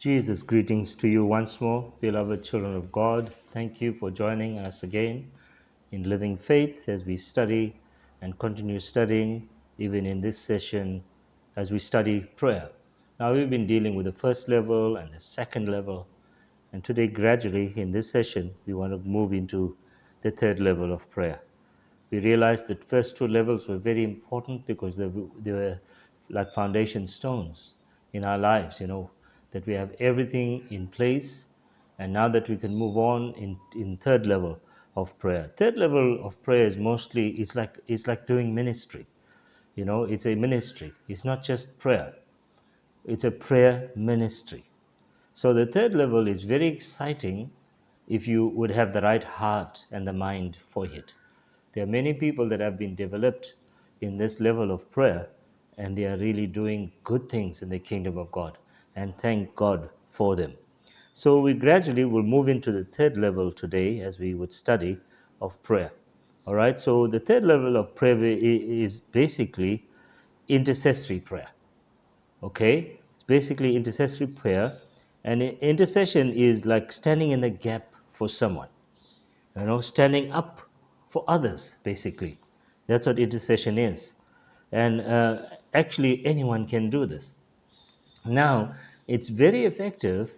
Jesus, greetings to you once more, beloved children of God. Thank you for joining us again in Living Faith as we study and continue studying, even in this session, as we study prayer. Now, we've been dealing with the first level and the second level, and today, gradually, in this session, we want to move into the third level of prayer. We realized that first two levels were very important because they were like foundation stones in our lives, that we have everything in place. And now that we can move on in third level of prayer. Third level of prayer is mostly, it's like doing ministry. It's a ministry. It's not just prayer. It's a prayer ministry. So the third level is very exciting if you would have the right heart and the mind for it. There are many people that have been developed in this level of prayer, and they are really doing good things in the kingdom of God, and thank God for them. So we gradually will move into the third level today as we would study of prayer. All right, so the third level of prayer is basically intercessory prayer. Okay, it's basically intercessory prayer, and intercession is like standing in the gap for someone, standing up for others, basically. That's what intercession is. And actually, anyone can do this. Now, it's very effective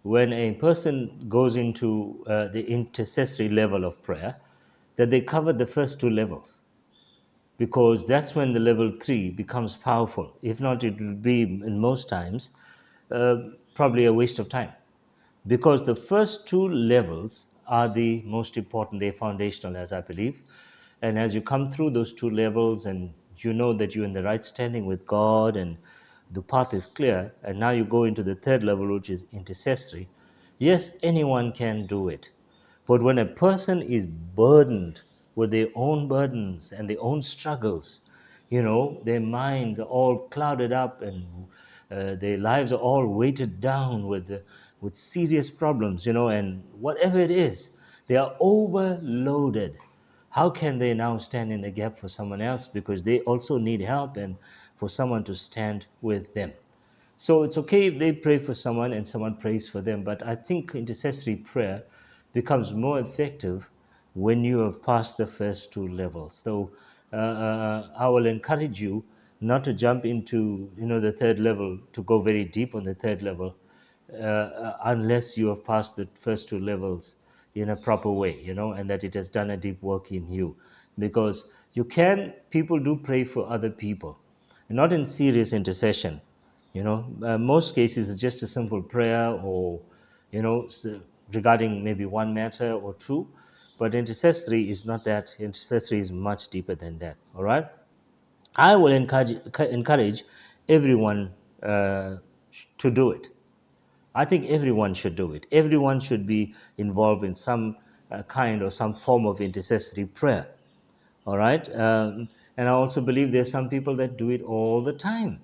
when a person goes into the intercessory level of prayer, that they cover the first two levels, because that's when the level three becomes powerful. If not, it would be, in most times, uh, probably a waste of time, because the first two levels are the most important. They're foundational, as I believe. And as you come through those two levels and you know that you're in the right standing with God and the path is clear, and now you go into the third level, which is intercessory. Yes, anyone can do it. But when a person is burdened with their own burdens and their own struggles, their minds are all clouded up, and their lives are all weighted down with serious problems, and whatever it is, they are overloaded. How can they now stand in the gap for someone else, because they also need help, and for someone to stand with them? So it's okay if they pray for someone and someone prays for them, but I think intercessory prayer becomes more effective when you have passed the first two levels. So I will encourage you not to jump into the third level, to go very deep on the third level, unless you have passed the first two levels in a proper way, and that it has done a deep work in you. Because people do pray for other people, not in serious intercession. Most cases it's just a simple prayer, or regarding maybe one matter or two. But intercessory is not that. Intercessory is much deeper than that. All right. I will encourage everyone to do it. I think everyone should do it. Everyone should be involved in some kind or some form of intercessory prayer. All right. And I also believe there's some people that do it all the time.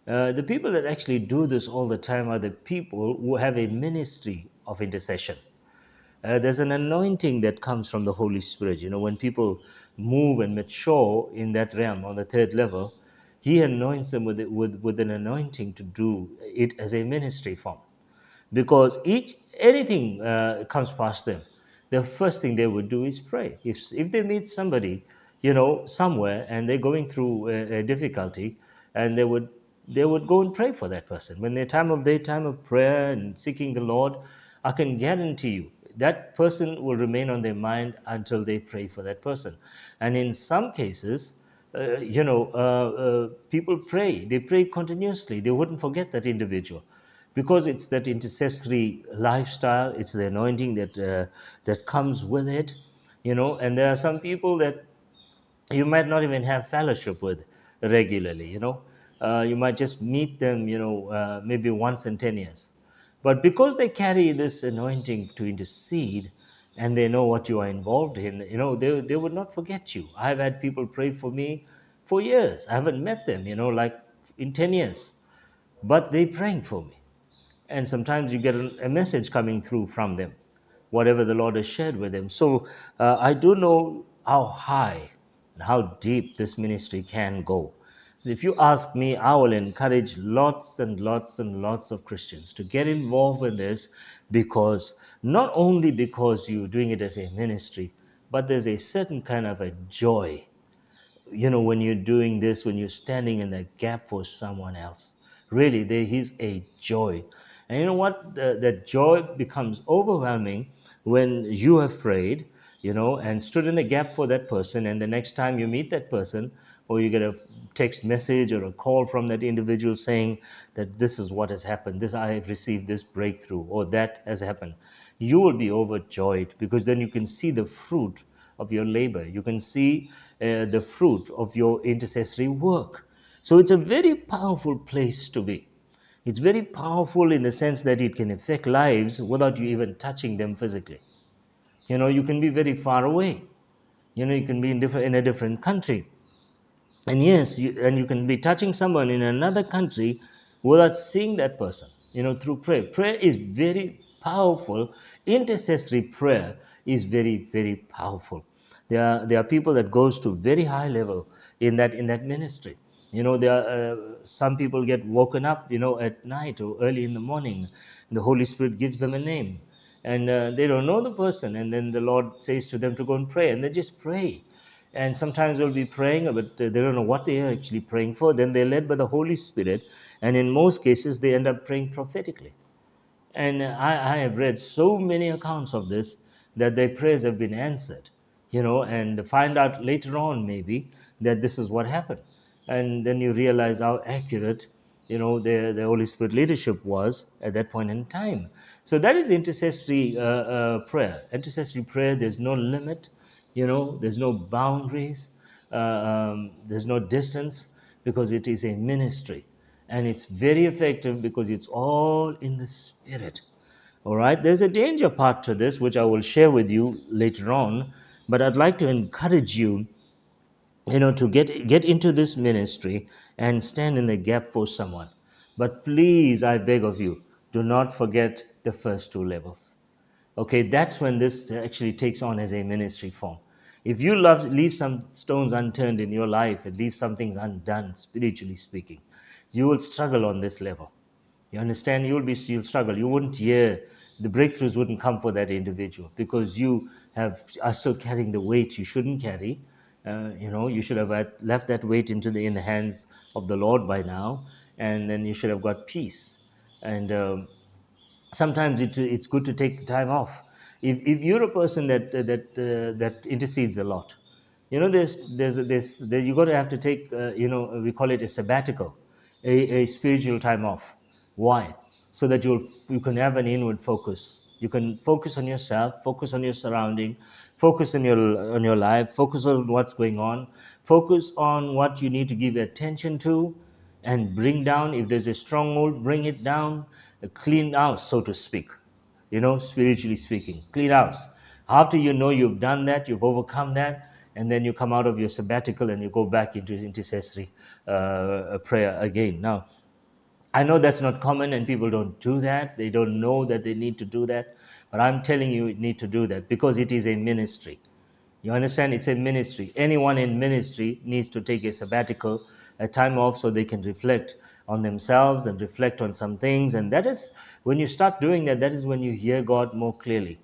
The people that actually do this all the time are the people who have a ministry of intercession. There's an anointing that comes from the Holy Spirit. When people move and mature in that realm on the third level, He anoints them with an anointing to do it as a ministry form. Because anything comes past them, the first thing they would do is pray. If they meet somebody, somewhere, and they're going through a difficulty, and they would go and pray for that person. When their time of prayer and seeking the Lord, I can guarantee you that person will remain on their mind until they pray for that person. And in some cases, people pray. They pray continuously. They wouldn't forget that individual, because it's that intercessory lifestyle. It's the anointing that comes with it. And there are some people that you might not even have fellowship with regularly. You might just meet them, maybe once in 10 years. But because they carry this anointing to intercede, and they know what you are involved in, they would not forget you. I've had people pray for me for years. I haven't met them, like in 10 years, but they're praying for me. And sometimes you get a message coming through from them, whatever the Lord has shared with them. So I do know how high and how deep this ministry can go. If you ask me, I will encourage lots and lots and lots of Christians to get involved in this, because not only because you're doing it as a ministry, but there's a certain kind of a joy, when you're doing this, when you're standing in the gap for someone else. Really, there is a joy. And you know what? That joy becomes overwhelming when you have prayed, and stood in the gap for that person. And the next time you meet that person, or you get a text message or a call from that individual saying that this is what has happened, this I have received this breakthrough, or that has happened, you will be overjoyed, because then you can see the fruit of your labor. You can see the fruit of your intercessory work. So it's a very powerful place to be. It's very powerful in the sense that it can affect lives without you even touching them physically. You can be very far away. You can be in a different country, and yes, you can be touching someone in another country without seeing that person, through prayer is very powerful. Intercessory prayer is very, very powerful. There are people that goes to very high level in that ministry. There are some people get woken up, at night or early in the morning. The Holy Spirit gives them a name, and they don't know the person, and then the Lord says to them to go and pray, and they just pray. And sometimes they'll be praying, but they don't know what they are actually praying for. Then they're led by the Holy Spirit, and in most cases, they end up praying prophetically. And I have read so many accounts of this, that their prayers have been answered, and find out later on maybe that this is what happened. And then you realize how accurate, the Holy Spirit leadership was at that point in time. So that is intercessory prayer. Intercessory prayer, there's no limit, there's no boundaries, there's no distance, because it is a ministry, and it's very effective because it's all in the spirit. All right, there's a danger part to this which I will share with you later on, but I'd like to encourage you, to get into this ministry and stand in the gap for someone. But please, I beg of you, do not forget the first two levels. Okay, that's when this actually takes on as a ministry form. If you leave some stones unturned in your life and leave some things undone, spiritually speaking, you will struggle on this level. You understand? You'll struggle. You wouldn't hear, the breakthroughs wouldn't come for that individual, because you are still carrying the weight you shouldn't carry. You should have left that weight in the hands of the Lord by now, and then you should have got peace. And sometimes it's good to take time off. If you're a person that intercedes a lot, you got to have to take, we call it a sabbatical, a spiritual time off. Why? So that you can have an inward focus. You can focus on yourself, focus on your surrounding, focus on your life, focus on what's going on, focus on what you need to give attention to, and bring down, if there's a stronghold, bring it down, clean out, so to speak, spiritually speaking, clean house. After you've done that, you've overcome that, and then you come out of your sabbatical and you go back into intercessory prayer again. Now, I know that's not common and people don't do that. They don't know that they need to do that. But I'm telling you, you need to do that, because it is a ministry. You understand? It's a ministry. Anyone in ministry needs to take a sabbatical, a time off, so they can reflect on themselves and reflect on some things. And that is, when you start doing that, that is when you hear God more clearly.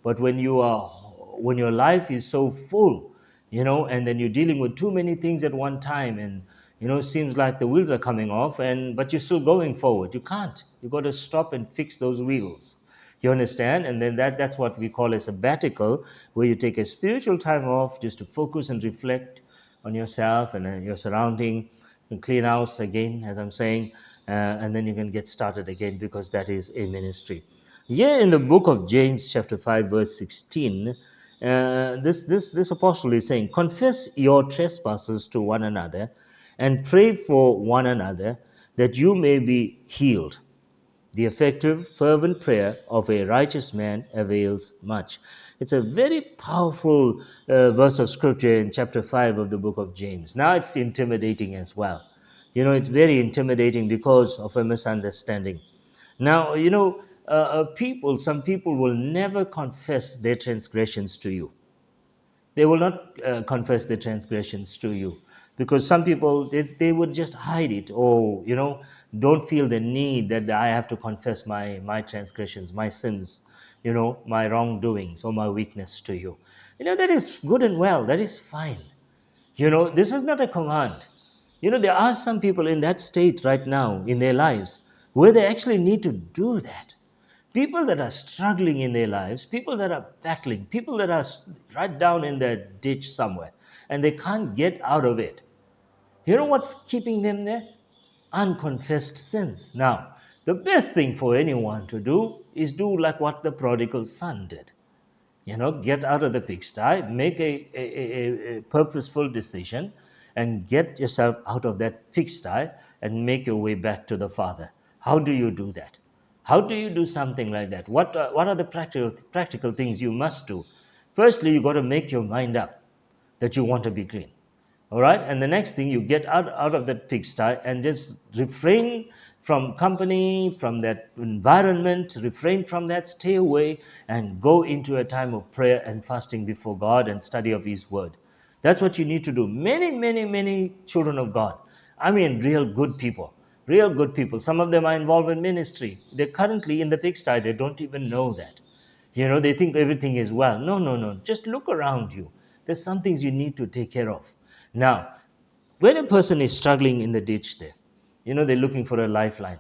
But when your life is so full, and then you're dealing with too many things at one time, and it seems like the wheels are coming off, but you're still going forward. You can't. You got to stop and fix those wheels. You understand? And then that's what we call a sabbatical, where you take a spiritual time off just to focus and reflect on yourself and your surrounding, and clean house again, as I'm saying, and then you can get started again, because that is a ministry. Here in the book of James, chapter 5, verse 16, this apostle is saying, confess your trespasses to one another and pray for one another, that you may be healed. The effective, fervent prayer of a righteous man avails much. It's a very powerful verse of scripture in chapter 5 of the book of James. Now it's intimidating as well. It's very intimidating because of a misunderstanding. Now, some people will never confess their transgressions to you. They will not confess their transgressions to you. Because some people, they would just hide it, or don't feel the need that I have to confess my transgressions, my sins, my wrongdoings or my weakness to you. That is good and well, that is fine. This is not a command. There are some people in that state right now in their lives where they actually need to do that. People that are struggling in their lives, people that are battling, people that are right down in the ditch somewhere and they can't get out of it. What's keeping them there? Unconfessed sins. Now, the best thing for anyone to do is do like what the prodigal son did. Get out of the pigsty, make a purposeful decision, and get yourself out of that pigsty and make your way back to the Father. How do you do that? How do you do something like that? What are the practical things you must do? Firstly, you got to make your mind up that you want to be clean. All right, and the next thing, you get out of that pigsty and just refrain from company, from that environment, refrain from that, stay away, and go into a time of prayer and fasting before God and study of His Word. That's what you need to do. Many children of God, I mean, real good people. Some of them are involved in ministry. They're currently in the pigsty. They don't even know that. They think everything is well. No, no, no. Just look around you. There's some things you need to take care of. Now, when a person is struggling in the ditch there, they're looking for a lifeline.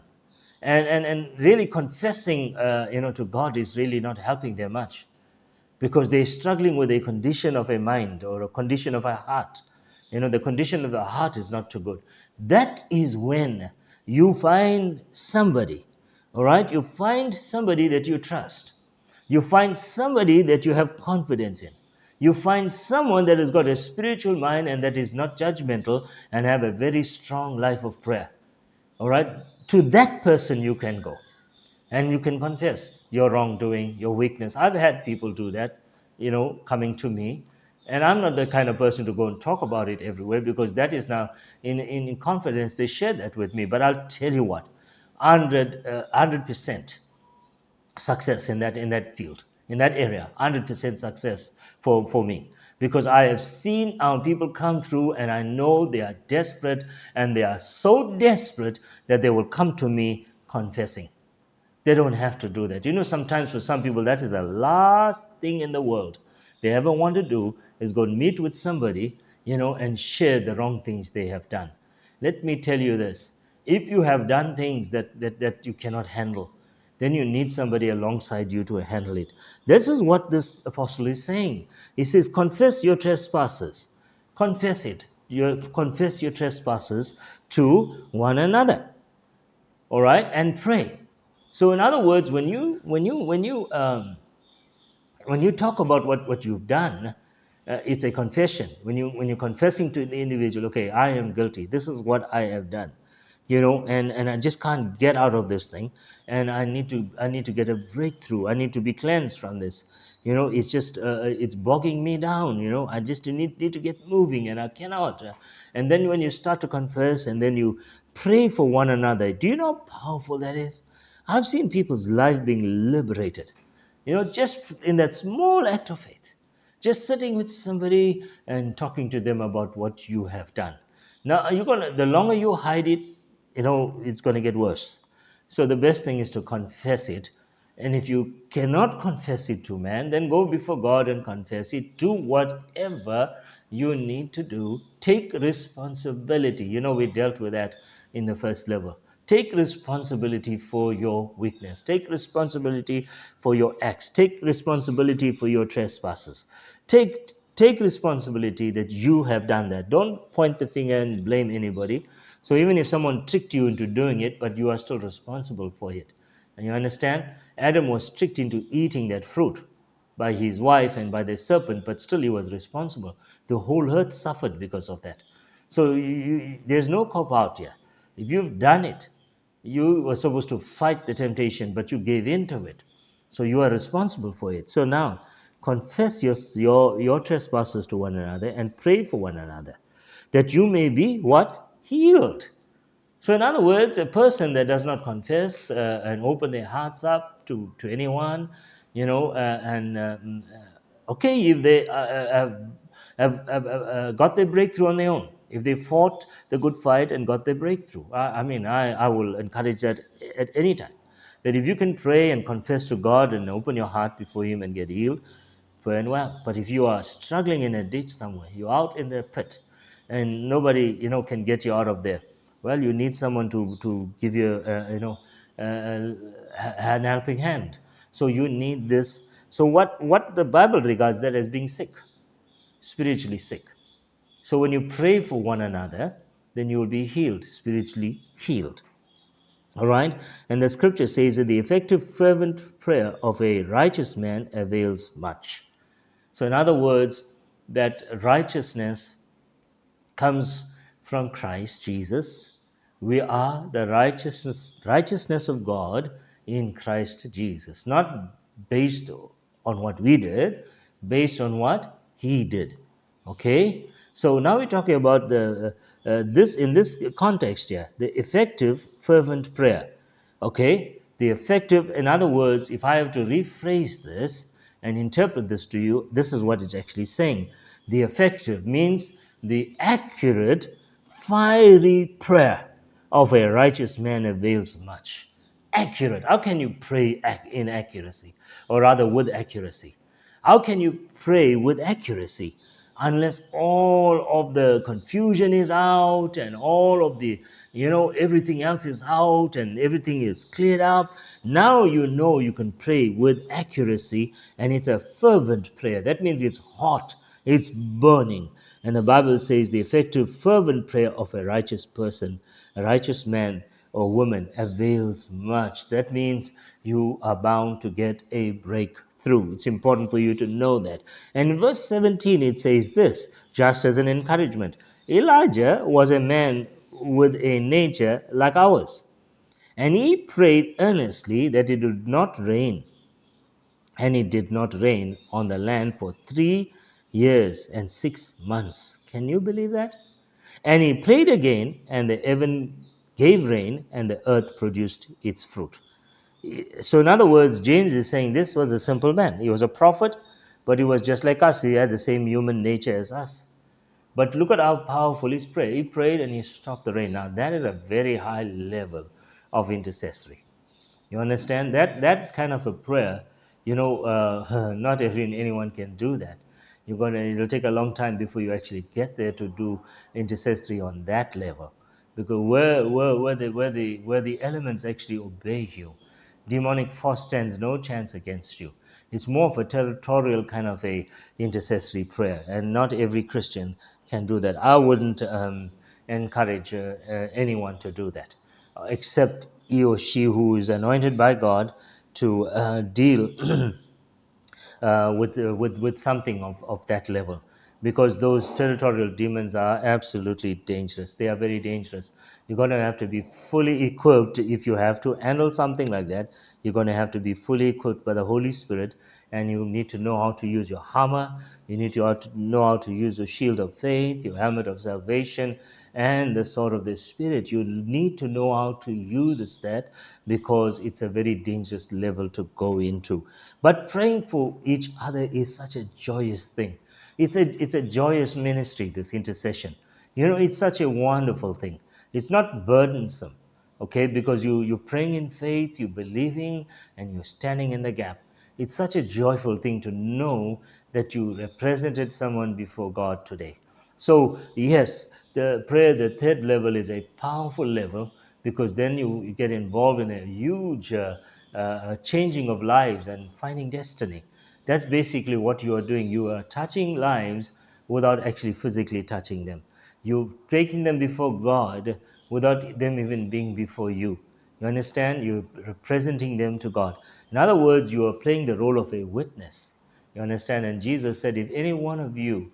And really confessing, to God is really not helping them much, because they're struggling with a condition of a mind or a condition of a heart. The condition of the heart is not too good. That is when you find somebody, all right? You find somebody that you trust. You find somebody that you have confidence in. You find someone that has got a spiritual mind and that is not judgmental and have a very strong life of prayer. All right? To that person you can go and you can confess your wrongdoing, your weakness. I've had people do that, coming to me. And I'm not the kind of person to go and talk about it everywhere, because that is now in confidence. They share that with me. But I'll tell you what, 100% success in that field, in that area, 100% success for me, because I have seen our people come through, and I know they are desperate, and they are so desperate that they will come to me confessing. They don't have to do that. Sometimes for some people, that is the last thing in the world they ever want to do, is go and meet with somebody, and share the wrong things they have done. Let me tell you this. If you have done things that you cannot handle, then you need somebody alongside you to handle it. This is what this apostle is saying. He says, confess your trespasses. Confess it. Confess your trespasses to one another. All right, and pray. So, in other words, when you talk about what you've done, it's a confession. When you're confessing to the individual, okay, I am guilty. This is what I have done, and I just can't get out of this thing, and I need to get a breakthrough. I need to be cleansed from this. It's just it's bogging me down. I just need to get moving, and I cannot. And then when you start to confess, and then you pray for one another, do you know how powerful that is? I've seen people's life being liberated, just in that small act of faith, just sitting with somebody and talking to them about what you have done. Now, the longer you hide it, it's going to get worse. So the best thing is to confess it. And if you cannot confess it to man, then go before God and confess it. Do whatever you need to do. Take responsibility. We dealt with that in the first level. Take responsibility for your weakness. Take responsibility for your acts. Take responsibility for your trespasses. Take responsibility that you have done that. Don't point the finger and blame anybody. So even if someone tricked you into doing it, but you are still responsible for it. And you understand? Adam was tricked into eating that fruit by his wife and by the serpent, but still he was responsible. The whole earth suffered because of that. So there's no cop out here. If you've done it, you were supposed to fight the temptation, but you gave in to it. So you are responsible for it. So now, confess your trespasses to one another and pray for one another, that you may be what? Healed. So in other words, a person that does not confess and open their hearts up to anyone, okay, if they have got their breakthrough on their own, if they fought the good fight and got their breakthrough. I will encourage that at any time. That if you can pray and confess to God and open your heart before Him and get healed, fair and well. But if you are struggling in a ditch somewhere, you're out in the pit, and nobody can get you out of there, well, you need someone to give you an helping hand. So you need this. So what the Bible regards that as being sick, spiritually sick. So when you pray for one another, then you will be healed, spiritually healed. All right? And the scripture says that the effective, fervent prayer of a righteous man avails much. So, in other words, that righteousness comes from Christ Jesus. We are the righteousness of God in Christ Jesus, not based on what we did, based on what He did. Okay, so now we're talking about the this in this context here, the effective fervent prayer. Okay, the effective, in other words, if I have to rephrase this and interpret this to you, this is what it's actually saying. The effective means the accurate, fiery prayer of a righteous man avails much. Accurate. How can you pray in accuracy, or rather with accuracy? How can you pray with accuracy unless all of the confusion is out and all of the, everything else is out and everything is cleared up? Now you can pray with accuracy, and it's a fervent prayer. That means it's hot, it's burning. And the Bible says the effective, fervent prayer of a righteous person, a righteous man or woman, avails much. That means you are bound to get a breakthrough. It's important for you to know that. And in verse 17, it says this, just as an encouragement: Elijah was a man with a nature like ours, and he prayed earnestly that it would not rain. And it did not rain on the land for 3 years and 6 months. Can you believe that? And he prayed again, and the heaven gave rain, and the earth produced its fruit. So, in other words, James is saying this was a simple man. He was a prophet, but he was just like us. He had the same human nature as us. But look at how powerful his prayer. He prayed and he stopped the rain. Now, that is a very high level of intercessory. You understand that kind of a prayer, not anyone can do that. It'll take a long time before you actually get there to do intercessory on that level, because where the elements actually obey you, demonic force stands no chance against you. It's more of a territorial kind of a intercessory prayer, and not every Christian can do that. I wouldn't encourage anyone to do that, except he or she who is anointed by God to deal with something of that level, because those territorial demons are absolutely dangerous. They are very dangerous. You're going to have to be fully equipped. If you have to handle something like that, you're going to have to be fully equipped by the Holy Spirit, and you need to know how to use your hammer. You need to know how to use the shield of faith, your helmet of salvation, and the sword of the Spirit. You need to know how to use that, because it's a very dangerous level to go into. But praying for each other is such a joyous thing. It's a joyous ministry, this intercession. It's such a wonderful thing. It's not burdensome, okay, because you're praying in faith, you're believing, and you're standing in the gap. It's such a joyful thing to know that you represented someone before God today. So, yes, the prayer, the third level, is a powerful level, because then you get involved in a huge changing of lives and finding destiny. That's basically what you are doing. You are touching lives without actually physically touching them. You're taking them before God without them even being before you. You understand? You're representing them to God. In other words, you are playing the role of a witness. You understand? And Jesus said, if any one of you,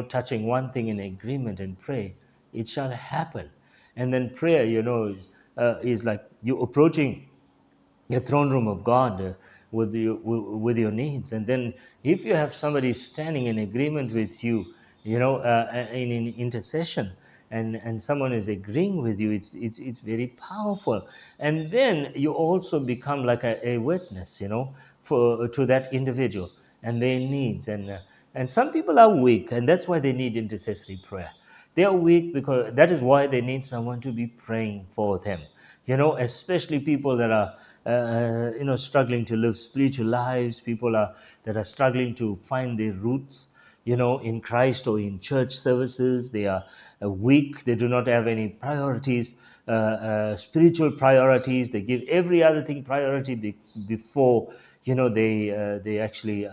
touching one thing in agreement and pray, it shall happen. And then prayer, is like you approaching the throne room of God with your needs. And then if you have somebody standing in agreement with you, in intercession, and someone is agreeing with you, it's very powerful. And then you also become like a witness, for to that individual and their needs. And some people are weak, and that's why they need intercessory prayer. They are weak because that is why they need someone to be praying for them. Especially people that are struggling to live spiritual lives, people that are struggling to find their roots, in Christ or in church services. They are weak. They do not have any priorities, spiritual priorities. They give every other thing priority before, they actually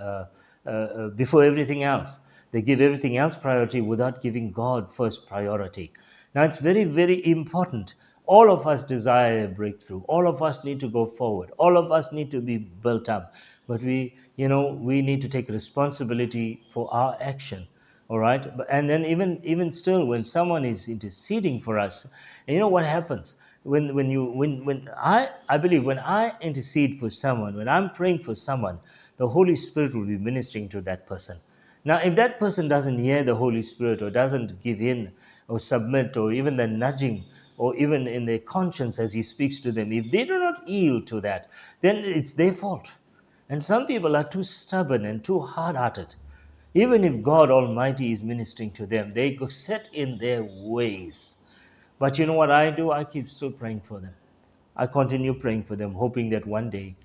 before everything else. They give everything else priority without giving God first priority. Now, it's very, very important. All of us desire a breakthrough. All of us need to go forward. All of us need to be built up. But we need to take responsibility for our action. All right. And then even still, when someone is interceding for us, and you know what happens when I believe when I intercede for someone, when I'm praying for someone, the Holy Spirit will be ministering to that person. Now, if that person doesn't hear the Holy Spirit, or doesn't give in or submit, or even the nudging, or even in their conscience as He speaks to them, if they do not yield to that, then it's their fault. And some people are too stubborn and too hard hearted. Even if God Almighty is ministering to them, they go set in their ways. But you know what I do? I keep still praying for them. I continue praying for them, hoping that one day,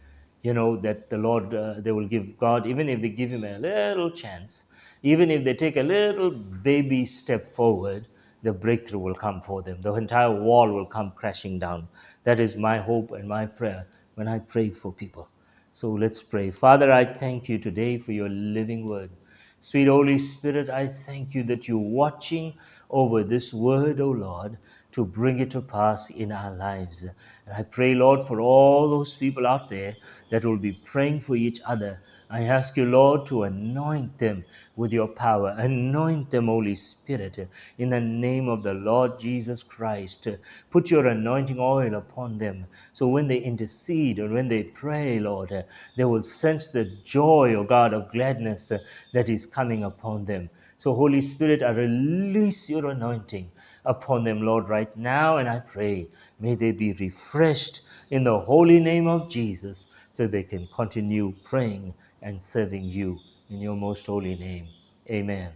that the Lord, they will give God, even if they give Him a little chance, even if they take a little baby step forward, the breakthrough will come for them. The entire wall will come crashing down. That is my hope and my prayer when I pray for people. So let's pray. Father, I thank you today for your living word. Sweet Holy Spirit, I thank you that you're watching over this word, O Lord, to bring it to pass in our lives. And I pray, Lord, for all those people out there that will be praying for each other. I ask you, Lord, to anoint them with your power. Anoint them, Holy Spirit, in the name of the Lord Jesus Christ. Put your anointing oil upon them. So when they intercede and when they pray, Lord, they will sense the joy, O God, of gladness that is coming upon them. So, Holy Spirit, I release your anointing upon them, Lord, right now. And I pray, may they be refreshed in the holy name of Jesus, so they can continue praying and serving you in your most holy name. Amen.